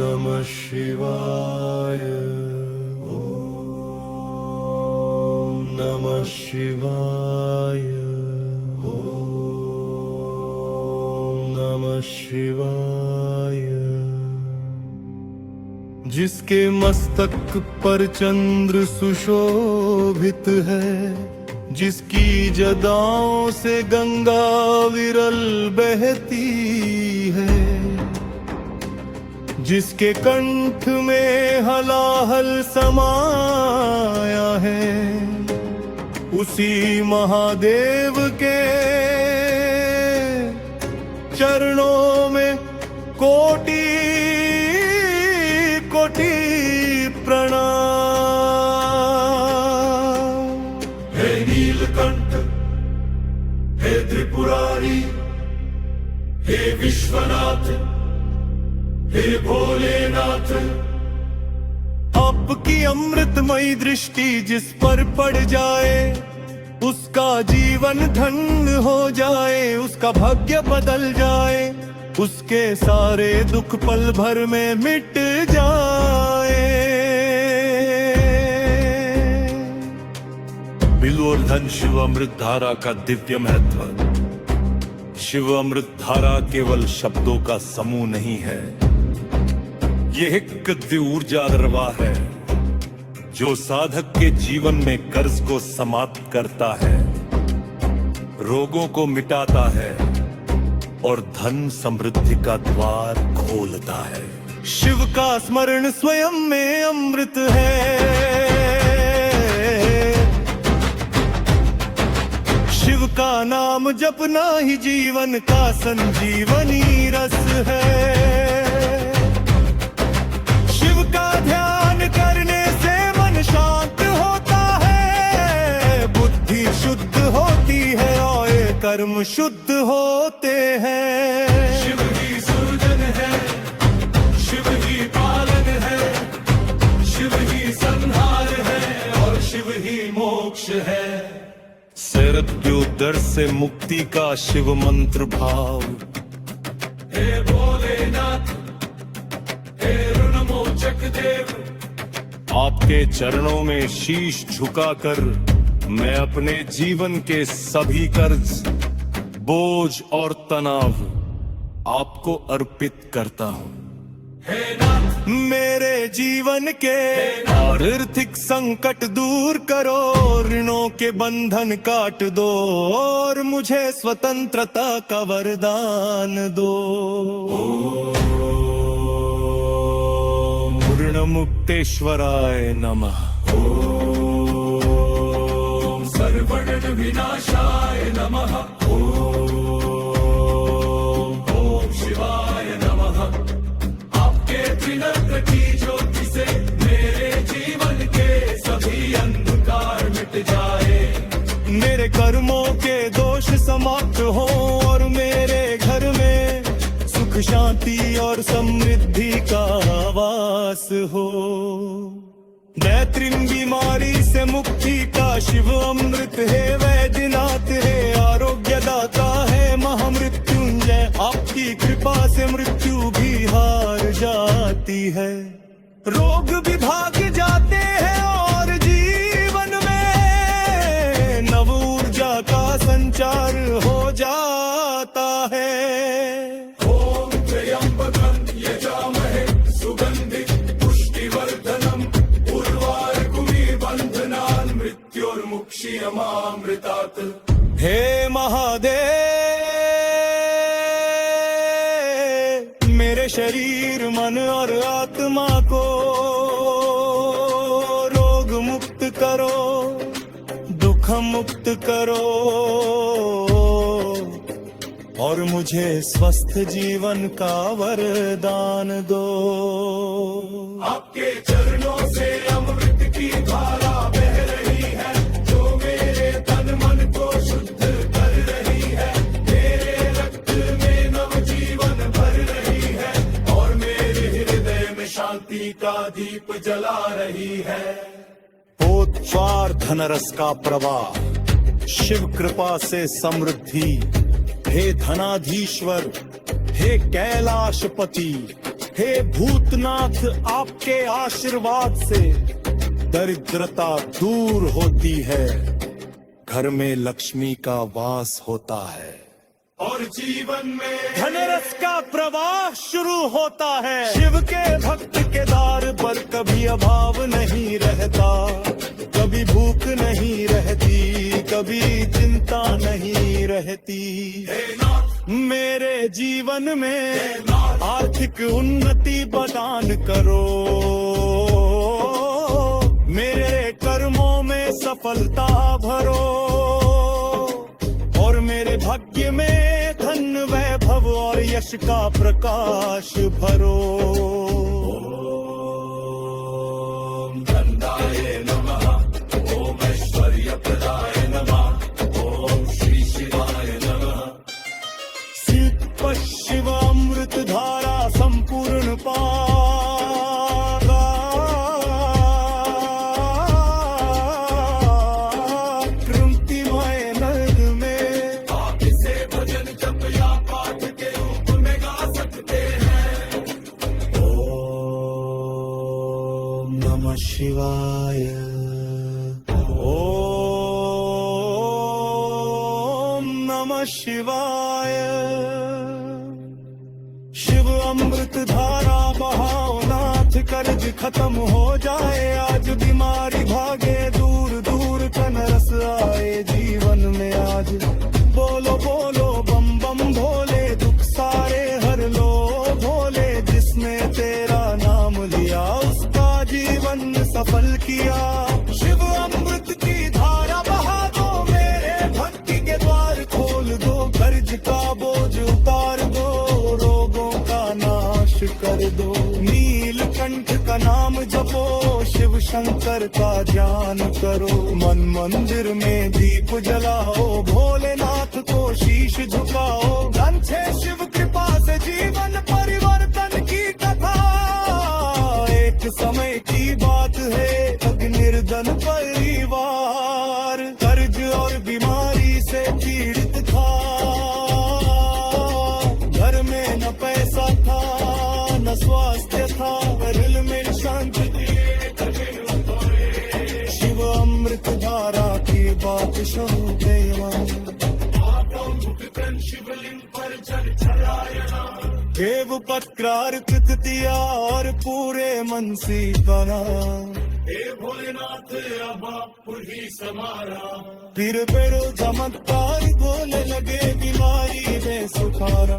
नमः शिवाय। ओम नमः शिवाय। ओम नमः शिवाय। जिसके मस्तक पर चंद्र सुशोभित है, जिसकी जदाओं से गंगा विरल बहती है, जिसके कंठ में हलाहल समाया है, उसी महादेव के चरणों में कोटि कोटि प्रणाम। हे नीलकंठ, हे त्रिपुरारी, हे विश्वनाथ, हे भोलेनाथ। आपकी अमृतमयी दृष्टि जिस पर पड़ जाए, उसका जीवन धन्य हो जाए, उसका भाग्य बदल जाए, उसके सारे दुख पल भर में मिट जाए। बिल्वोर्धन शिव अमृत धारा का दिव्य महत्व। शिव अमृत धारा केवल शब्दों का समूह नहीं है, यह एक दिव्य ऊर्जा दरबार है जो साधक के जीवन में कर्ज को समाप्त करता है, रोगों को मिटाता है और धन समृद्धि का द्वार खोलता है। शिव का स्मरण स्वयं में अमृत है। शिव का नाम जपना ही जीवन का संजीवनी रस है। शिव का ध्यान करने से मन शांत होता है, बुद्धि शुद्ध होती है और कर्म शुद्ध होते हैं। शिव ही सृजन है, शिव ही पालन है, शिव ही संहार है और शिव ही मोक्ष है। मृत्युदर से मुक्ति का शिव मंत्र भाव। हे भोलेनाथ, हे ऋणमोचक देव, आपके चरणों में शीश झुकाकर मैं अपने जीवन के सभी कर्ज, बोझ और तनाव आपको अर्पित करता हूँ। हे नाथ, मेरे जीवन के आर्थिक संकट दूर करो, ऋणों के बंधन काट दो और मुझे स्वतंत्रता का वरदान दो। पूर्णमुक्तेश्वराय नमः। ओम सर्वण विनाशाय नमः। ओम शिवाय नमः। आपके त्रिनेत्र की ज्योति से मेरे जीवन के सभी अंधकार मिट जाए, मेरे कर्मों के दोष समाप्त हो और मेरे घर में सुख शांति और समृद्धि का वास हो। दैत्रिन बीमारी से मुक्ति का शिव अमृत है, वैद्यनाथ है, आरोग्यदाता है, महामृत्युंजय। आपकी कृपा से मृत्यु भी हार जाती है, रोग भी भाग जाते हैं और जीवन में नव ऊर्जा का संचार हो जाता है। ओम त्र्यंबकं यजामहे सुगंधिं पुष्टिवर्धनम् उर्वारुकमिबन्धनान् मृत्योर्मुक्षीयमामृतात्। हे महादेव, मेरे शरीर मन और आत्मा को रोग मुक्त करो, दुख मुक्त करो और मुझे स्वस्थ जीवन का वरदान दो। आपके चरणों से अमृत की धारा बह रही है, जो मेरे तन मन को शुद्ध कर रही है, मेरे रक्त में नव जीवन भर रही है और मेरे हृदय में शांति का दीप जला रही है। पोतवार धनरस का प्रवाह, शिव कृपा से समृद्धि। हे धनाधीश्वर, हे कैलाशपति, हे भूतनाथ, आपके आशीर्वाद से दरिद्रता दूर होती है, घर में लक्ष्मी का वास होता है और जीवन में धनरस का प्रवाह शुरू होता है। शिव के भक्त के द्वार पर कभी अभाव नहीं रहता, कभी भूख नहीं रहती, कभी चिंता नहीं रहती। मेरे जीवन में आर्थिक उन्नति प्रदान करो, मेरे कर्मों में सफलता भरो और मेरे भाग्य में धन वैभव और यश का प्रकाश भरो। ओम गंगाय नमः, ओम ऐश्वर्य प्रदाय नमः, ओम श्री शिवाय नमः। सिद्ध शिव अमृत धारा संपूर्ण शिवाय। ओम नमः शिवाय। शिव अमृत धारा बहाओ नाथ, कर्ज खत्म हो जाए आज, बीमारी भागे दूर दूर, धनरस आए जीवन में आज। बोलो बोलो बम बम भोले, दुख सारे हर लो भोले, जिसने तेरा नाम लिया उसका जीवन सफल किया। शिव अमृत की धारा बहा दो, मेरे भक्ति के द्वार खोल दो, कर्ज का बोझ उतार दो, रोगों का नाश कर दो। नीलकंठ का नाम जपो, शिव शंकर का ध्यान करो, मन मंदिर में दीप जलाओ, भोलेनाथ को शीश झुकाओ। धनछे शिव कृपा से जीवन परिवर्तन की कथा, एक समय की बात है निर्धन परिवार, कर्ज और बीमारी से पीड़ित था, घर में न पैसा था न स्वास्थ्य था, दिल में शांति थी। शिव अमृत धारा की बात सुनो देवा, शिवलिंग पर जल चढ़ाया, देव पत्रार दिया और पूरे मन से बना। हे भोलेनाथ अब आप ही समारा, फिर चमत्कार बोले लगे बीमारी में सुखारा।